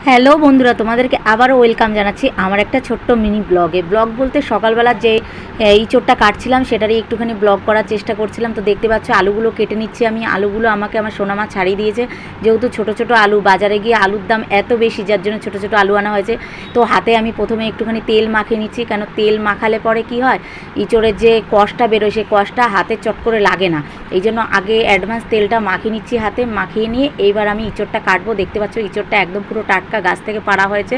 Hello বন্ধুরা, তোমাদেরকে আবারও ওয়েলকাম জানাচ্ছি আমার একটা ছোট্ট মিনি ব্লগে। ব্লগ বলতে সকালবেলা যে ইঁচড়টা কাটছিলাম সেটারই একটুখানি ব্লগ করার চেষ্টা করছিলাম। তো দেখতে পাচ্ছ আলুগুলো কেটে নিচ্ছি আমি। আলুগুলো আমাকে আমার সোনামা ছাড়িয়ে দিয়েছে, যেহেতু ছোট ছোট আলু বাজারে গিয়ে আলুর দাম এত বেশি, যার জন্য ছোট ছোট আলু আনা হয়েছে। তো হাতে আমি প্রথমে একটুখানি তেল মাখিয়ে নিচ্ছি, কেন তেল মাখালে পরে কি হয়, ইঁচড়ের যে কষটা বেরোয় সেই কষটা হাতে চট করে লাগে না। এই জন্য আগে অ্যাডভান্স তেলটা মাখিয়ে নিচ্ছি হাতে। মাখিয়ে নিয়ে এইবার আমি ইঁচড়টা কাটবো। দেখতে পাচ্ছ ইঁচড়টা একদম পুরো টাটকা গাছ থেকে পাড়া হয়েছে।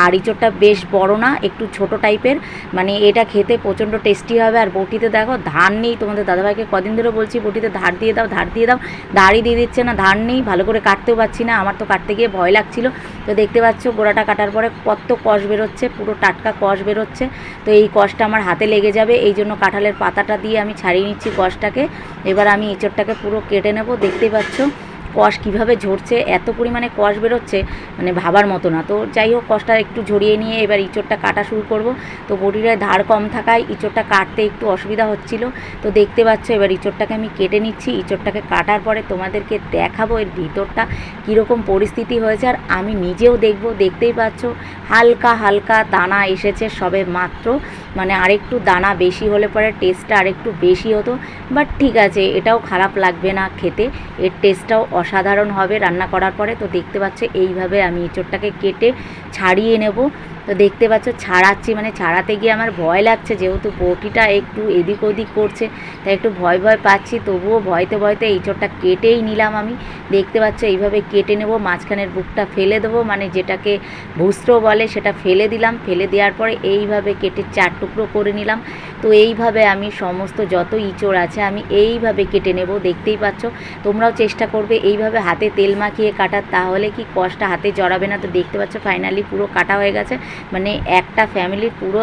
আর ইঁচড়টা বেশ বড় না, একটু ছোট টাইপের, মানে এটা খেতে প্রচণ্ড টেস্টি হবে। আর বটিতে দেখো ধার নেই, তোমাদের দাদাভাইকে কদিন ধরে বলছি বটিতে ধার দিয়ে দাও, ধার দিয়ে দাও, ধারই দিয়ে দিচ্ছে না, ধার নেই, ভালো করে কাটতেও পারছি না। আমার তো কাটতে গিয়ে ভয় লাগছিল। তো দেখতে পাচ্ছ গোড়াটা কাটার পরে কত কষ বেরোচ্ছে, পুরো টাটকা কষ বেরোচ্ছে। তো এই কষটা আমার হাতে লেগে যাবে, এই জন্য কাঁঠালের পাতাটা দিয়ে আমি ছাড়িয়ে নিচ্ছি কষটাকে। এবার আমি ইঁচড়টাকে পুরো কেটে নেব। দেখতেই পাচ্ছ কষ কীভাবে ঝরছে, এত পরিমাণে কষ বেরোচ্ছে মানে ভাবার মতো না। তো যাই হোক, কষটা একটু ঝরিয়ে নিয়ে এবার ইঁচড়টা কাটা শুরু করব। তো বটিটায় ধার কম থাকায় ইঁচড়টা কাটতে একটু অসুবিধা হচ্ছিল। তো দেখতে পাচ্ছ এবার ইঁচড়টাকে আমি কেটে নিচ্ছি। ইঁচড়টাকে কাটার পরে তোমাদেরকে দেখাবো এর ভিতরটা কীরকম পরিস্থিতি হয়েছে, আর আমি নিজেও দেখব। দেখতেই পাচ্ছ হালকা হালকা দানা এসেছে সবে মাত্র, মানে আরেকটু দানা বেশি হলে পরে টেস্টটা আরেকটু বেশি হতো। বাট ঠিক আছে, এটাও খারাপ লাগবে না খেতে, এর টেস্টটাও অসাধারণ হবে রান্না করার পরে। তো দেখতে পাচ্ছ এইভাবে আমি ইঁচড়টাকে কেটে ছাড়িয়ে নেব। তো দেখতে পাচ্ছ ছাড়াচ্ছি, মানে ছাড়াতে গিয়ে আমার ভয় লাগছে, যেহেতু বটিটা একটু এদিক ওদিক করছে, তাই একটু ভয় ভয় পাচ্ছি। তবুও ভয়তে ভয়তে ইঁচড়টা কেটেই নিলাম আমি। দেখতে পাচ্ছ এইভাবে কেটে নেব, মাঝখানের বুকটা ফেলে দেবো, মানে যেটাকে ভুস্রো বলে সেটা ফেলে দিলাম। ফেলে দেওয়ার পরে এইভাবে কেটে 4 টুকরো করে নিলাম। তো এইভাবে আমি সমস্ত যত ইঁচড় আছে আমি এইভাবে কেটে নেব। দেখতেই পাচ্ছ, তোমরাও চেষ্টা করবে এইভাবে হাতে তেল মাখিয়ে কাটার, তাহলে কি কষটা হাতে জড়াবে না। তো দেখতে পাচ্ছ ফাইনালি পুরো কাটা হয়ে গেছে, মানে একটা ফ্যামিলির পুরো